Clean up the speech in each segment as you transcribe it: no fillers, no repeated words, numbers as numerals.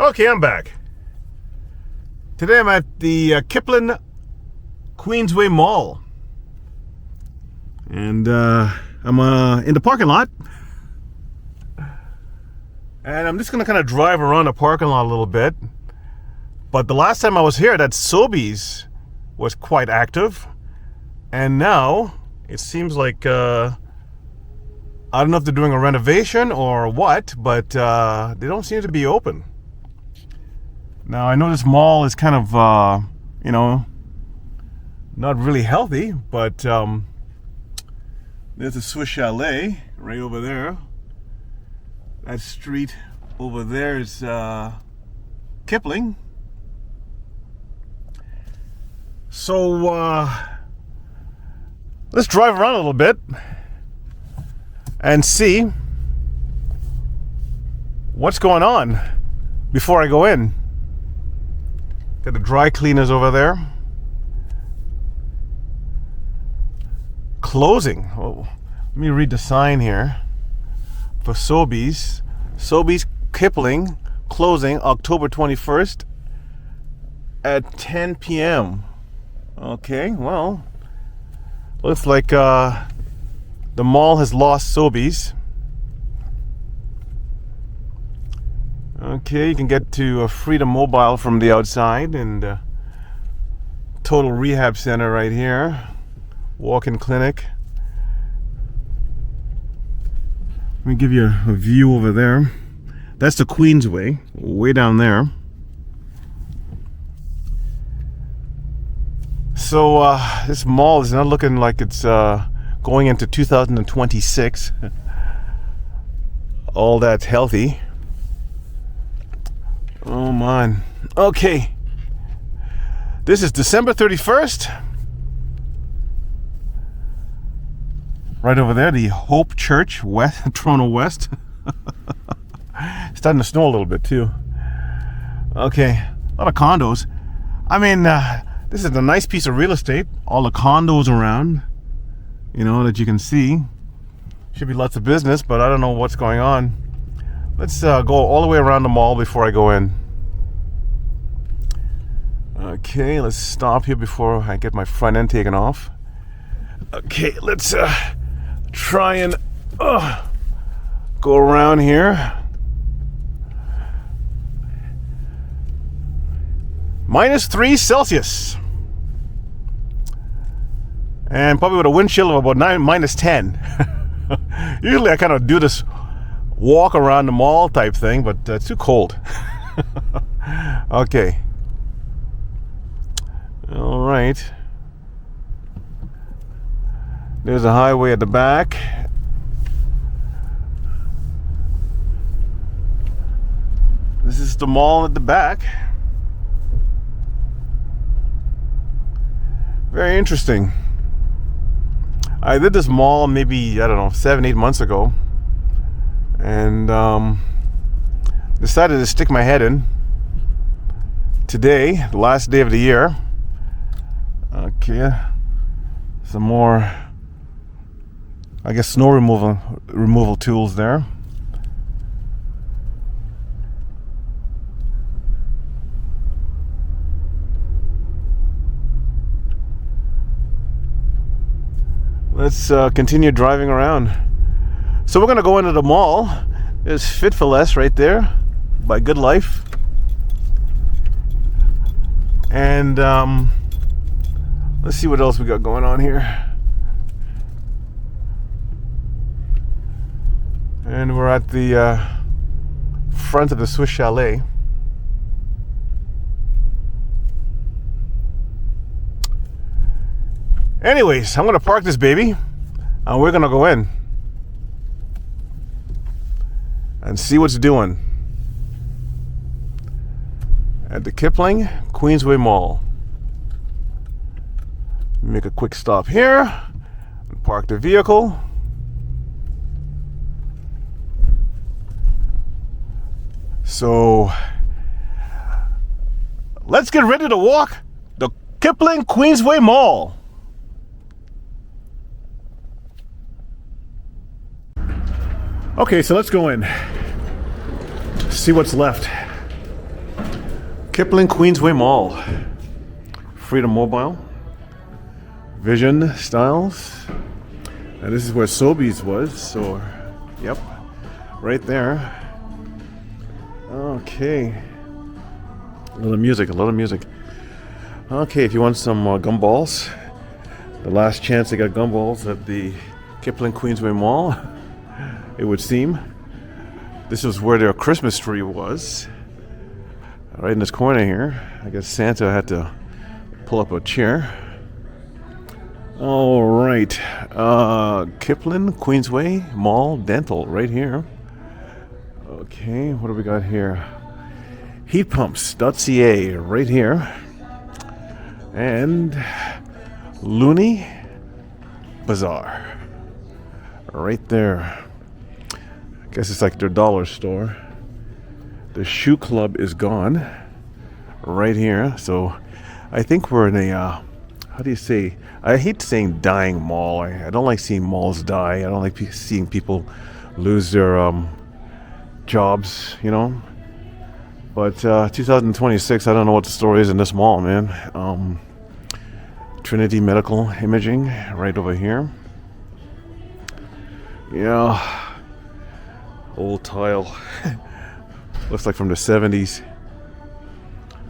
Okay, I'm back. Today I'm at the Kipling Queensway Mall. And I'm in the parking lot. And I'm just going to kind of drive around the parking lot a little bit. But the last time I was here, that Sobeys was quite active. And now it seems like, I don't know if they're doing a renovation or what, but they don't seem to be open. Now, I know this mall is kind of, not really healthy, but there's a Swiss Chalet right over there. That street over there is Kipling. So, let's drive around a little bit and see what's going on before I go in. Got the dry cleaners over there. Closing. Oh, let me read the sign here for Sobeys. Sobeys Kipling closing October 21st at 10 p.m. Okay, well, looks like the mall has lost Sobeys. Okay, you can get to Freedom Mobile from the outside, and Total Rehab Center right here. Walk-in clinic. Let me give you a view over there. That's the Queensway, way down there. So this mall is not looking like it's going into 2026. All that's healthy. Oh man. Okay. This is December 31st. Right over there, the Hope Church, West, Toronto West. It's starting to snow a little bit too. Okay, a lot of condos. I mean, this is a nice piece of real estate. All the condos around, that you can see. Should be lots of business, but I don't know what's going on. Let's go all the way around the mall before I go in. Okay, let's stop here before I get my front end taken off. Okay, let's try and go around here. -3 Celsius. And probably with a wind chill of about -10. Usually I kind of do this walk around the mall type thing, but it's too cold. Okay. All right. There's a highway at the back. This is the mall at the back. Very interesting. I did this mall maybe, 7-8 months ago. And decided to stick my head in today, the last day of the year. Okay, some more, I guess, snow removal tools there. Let's continue driving around. So we're gonna go into the mall. There's Fit for Less right there by Good Life. And let's see what else we got going on here. And we're at the front of the Swiss Chalet. Anyways, I'm gonna park this baby and we're gonna go in and see what's doing at the Kipling Queensway Mall. Make a quick stop here and park the vehicle. So let's get ready to walk the Kipling Queensway Mall. Okay, so let's go in. See what's left. Kipling Queensway Mall. Freedom Mobile. Vision Styles. And this is where Sobeys was, so yep, right there. Okay. A lot of music. Okay, if you want some gumballs, the last chance to get gumballs at the Kipling Queensway Mall, it would seem. This was where their Christmas tree was. Right in this corner here. I guess Santa had to pull up a chair. All right, Kipling Queensway Mall Dental right here. Okay, what do we got here? Heatpumps.ca right here. And Looney Bazaar right there. I guess it's like their dollar store. The Shoe Club is gone right here. So I think we're in a, how do you say? I hate saying dying mall. I don't like seeing malls die. I don't like seeing people lose their jobs, you know. But 2026, I don't know what the story is in this mall, man. Trinity Medical Imaging right over here. Yeah. Old tile. Looks like from the 70s.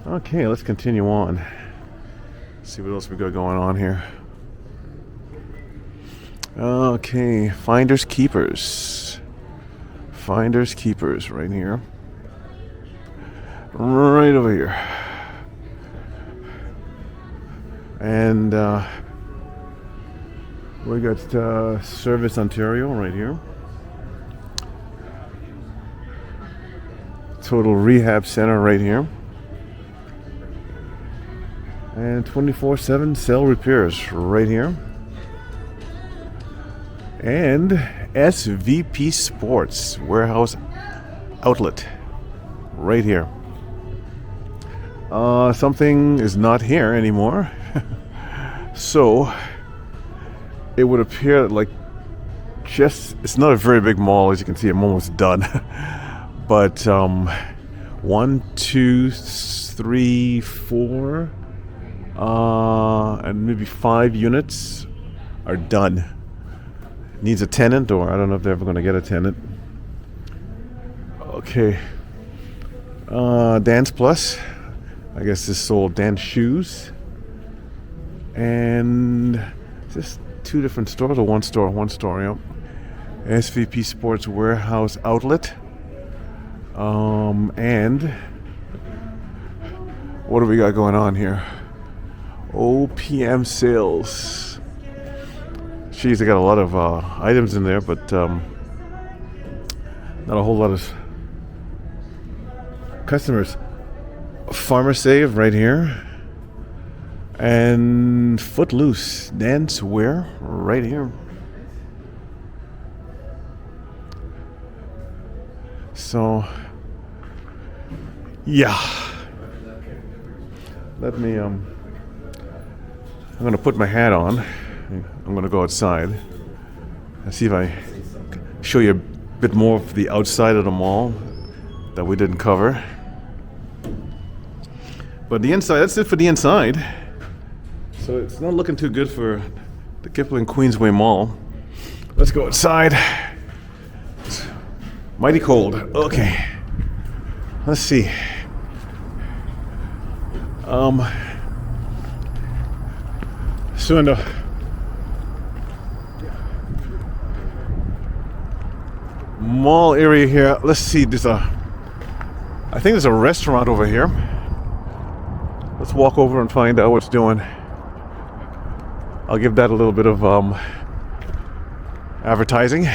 Okay, let's continue on. See what else we got going on here. Okay, Finders Keepers. Finders Keepers right here. Right over here. And we got Service Ontario right here. Total Rehab Center right here. And 24/7 Cell Repairs right here. And SVP Sports Warehouse Outlet right here. Something is not here anymore. So it would appear that, like, it's not a very big mall, as you can see. I'm almost done. But 1, 2, 3, 4 and maybe 5 units are done. Needs a tenant, or I don't know if they're ever going to get a tenant. Okay. Dance Plus. I guess this sold dance shoes. And is this 2 different stores or one store? One store, yep. SVP Sports Warehouse Outlet. And what do we got going on here? OPM Sales. Geez, they got a lot of items in there, but not a whole lot of customers. Farmer Save right here. And Footloose Dance Wear right here. So, yeah. Let me, I'm going to put my hat on. I'm going to go outside and see if I show you a bit more of the outside of the mall that we didn't cover. But the inside, that's it for the inside. So it's not looking too good for the Kipling Queensway Mall. Let's go outside. It's mighty cold. Okay. Let's see. So in the mall area here, let's see, I think there's a restaurant over here. Let's walk over and find out what's doing. I'll give that a little bit of advertising.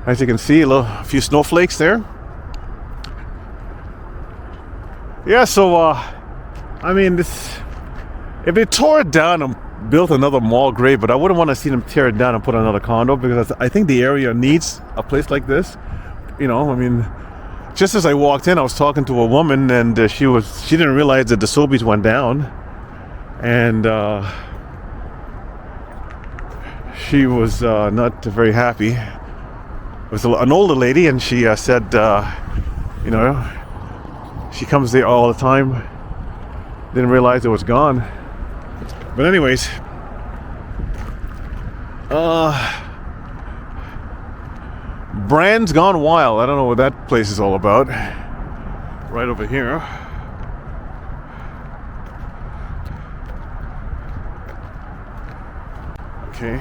As you can see, a few snowflakes there. Yeah, so I mean, if they tore it down and built another mall, great, but I wouldn't want to see them tear it down and put another condo, because I think the area needs a place like this. You know, I mean, just as I walked in, I was talking to a woman, and she didn't realize that the Sobeys went down, and she was not very happy. It was an older lady, and she said, you know, She comes there all the time. Didn't realize it was gone. But anyways, Brand's Gone Wild. I don't know what that place is all about. Right over here. Okay.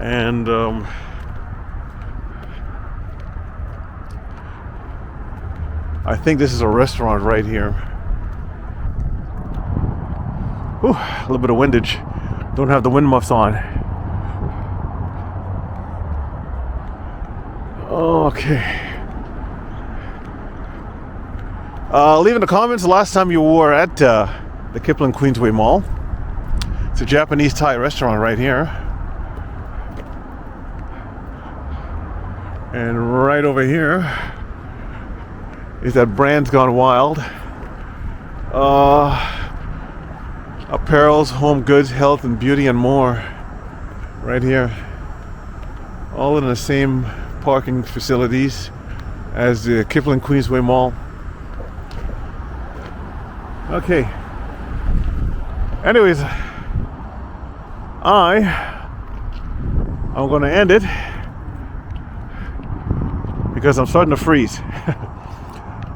And I think this is a restaurant right here. Whew, a little bit of windage. Don't have the wind muffs on. Okay. Leave in the comments the last time you were at the Kipling Queensway Mall. It's a Japanese Thai restaurant right here. And right over here is that Brand's Gone Wild. Apparels, home goods, health and beauty and more. Right here. All in the same parking facilities as the Kipling Queensway Mall. Okay. Anyways, I'm going to end it because I'm starting to freeze.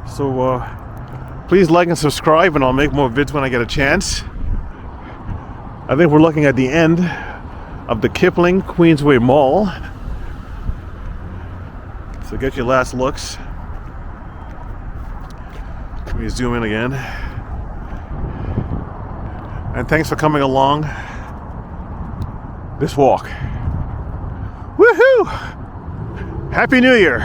So please like and subscribe, and I'll make more vids when I get a chance. I think we're looking at the end of the Kipling Queensway Mall. So get your last looks. Let me zoom in again. And thanks for coming along this walk. Woohoo! Happy New Year!